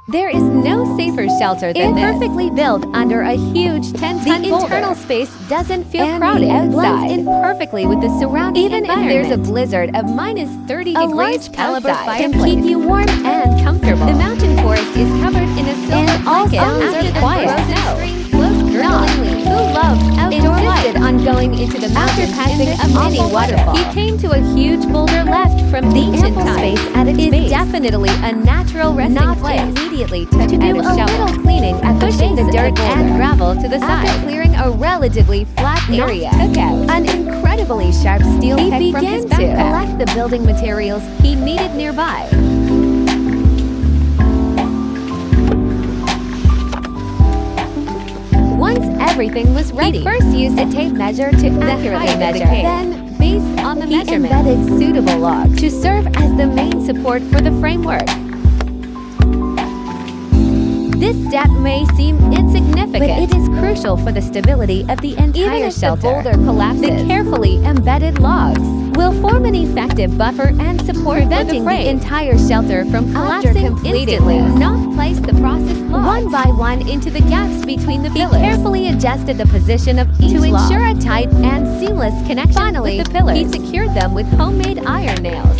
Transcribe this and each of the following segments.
There is no safer shelter than this. Perfectly built under a huge 10-ton boulder. The internal space doesn't feel crowded. It blends in perfectly with the surrounding environment. Even if there's a blizzard of -30 degrees, a large caliber fireplace can keep you warm and comfortable. The mountain forest is covered in a silver blanket after the frozen stream flows gurglingly. Who loves outdoor life? Insisted on going into the mountain passing a mini waterfall. He came to a huge boulder left from the ancient time. Space at its base. Definitely a natural resting place. Immediately took to do a little cleaning and pushing the dirt and gravel to the side. After clearing a relatively flat area, took out an incredibly sharp steel pick from his backpack. He began to collect the building materials he needed nearby. Once everything was ready, he first used a tape measure to accurately measure. Then, based on the measurement, he embedded suitable logs to serve as the main support for the framework. This step may seem insignificant, but it is crucial for the stability of the entire shelter. Even if the boulder collapses, the carefully embedded logs will form an effective buffer and support, preventing the entire shelter from collapsing instantly. Knopf placed the processed logs one by one into the gaps between the pillars. He carefully adjusted the position of each to ensure a tight and seamless connection. Finally, with the pillars. He secured them with homemade iron nails.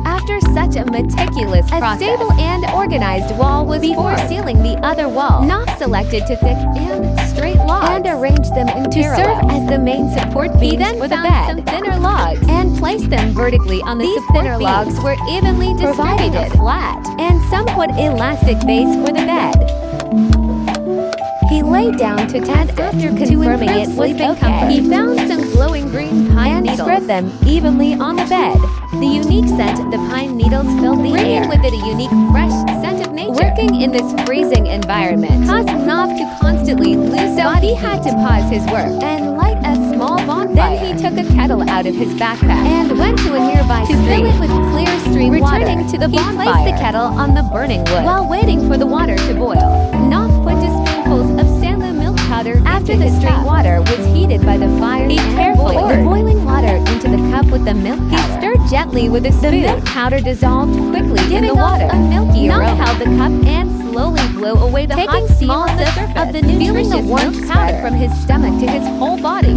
After such a meticulous process, a stable and organized wall was before sealing the other wall. Knopf selected to thick and straight logs and arranged them in to serve as the main support beams. He then for the bed some thinner logs and placed them vertically on the support thinner beams. Logs were evenly distributed, a flat and somewhat elastic base for the bed. He lay down to test it. After confirming it was okay, he found some glowing green pine needles and spread them evenly on the bed. The unique scent of the pine needles filled the air, with it a unique, fresh scent of nature. Working in this freezing environment caused Knopf to constantly lose his body. He had to pause his work and light a small bonfire. Then he took a kettle out of his backpack and went to a nearby stream to fill it with clear stream water. Returning to the bonfire, he placed the kettle on the burning wood while waiting for the water to boil. Knopf put spoonfuls of Sanlu milk powder after the stream water was heated by the fire. He carefully poured the boiling water into the cup with the milk powder. He stirred gently with a spoon. The milk powder dissolved quickly in the water. A milky aroma. Knopf held the cup and slowly blew away the hot steam on the surface of the nutritious the warm powder from his stomach to his whole body.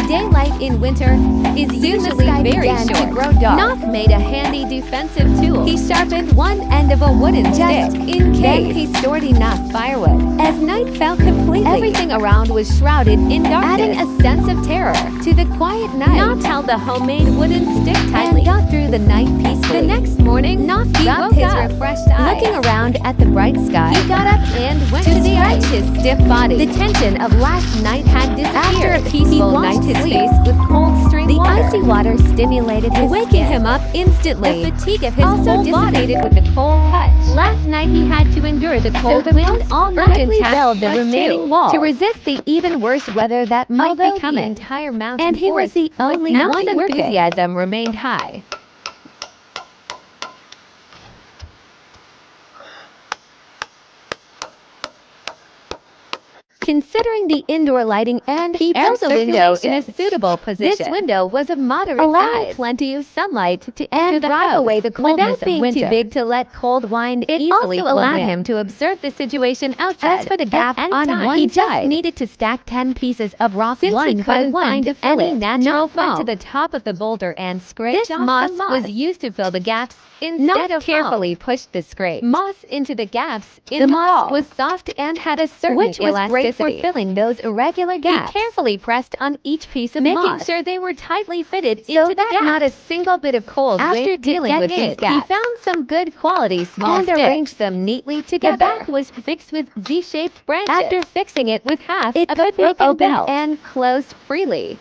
Daylight in winter is usually very short. Knopf made a handy defensive tool. He sharpened one end of a wooden stick in case. Then he stored enough firewood. As night fell completely, everything around was shrouded in darkness, adding a sense of terror to the quiet night. Knopf held the homemade wooden stick tightly and got through the night peacefully. The next morning, Knopf woke his refreshed eyes. Looking around at the bright sky, he got up and went to stretch his stiff body. The tension of last night had disappeared. After a peaceful night, his face with cold stream water. The icy water stimulated his waking him up instantly. The fatigue of his whole body with the cold touch. Last night he had to endure the cold wind all night and build the remaining wall to resist the even worse weather that might be coming. The entire mountain and he was the only one. Enthusiasm remained high. Considering the indoor lighting and he built the window in a suitable position. This window was of moderate size, plenty of sunlight to enter the house away the coldness without being too big to let cold wind easily also allowed him to observe the situation outside. As for the gap on one side, he just needed to stack 10 pieces of rock one by one to any natural foam to the top of the boulder and scrape. This moss was used to fill the gaps instead of carefully pushed the scrape moss into the gaps in the moss was soft and had a certain elasticity for filling those irregular gaps. He carefully pressed on each piece of moss, making sure they were tightly fitted into the gaps. Not a single bit of cold after dealing with these gaps. He found some good quality small sticks and arranged them neatly together. The back was fixed with Z-shaped branches. After fixing it with half, it could be opened and closed freely.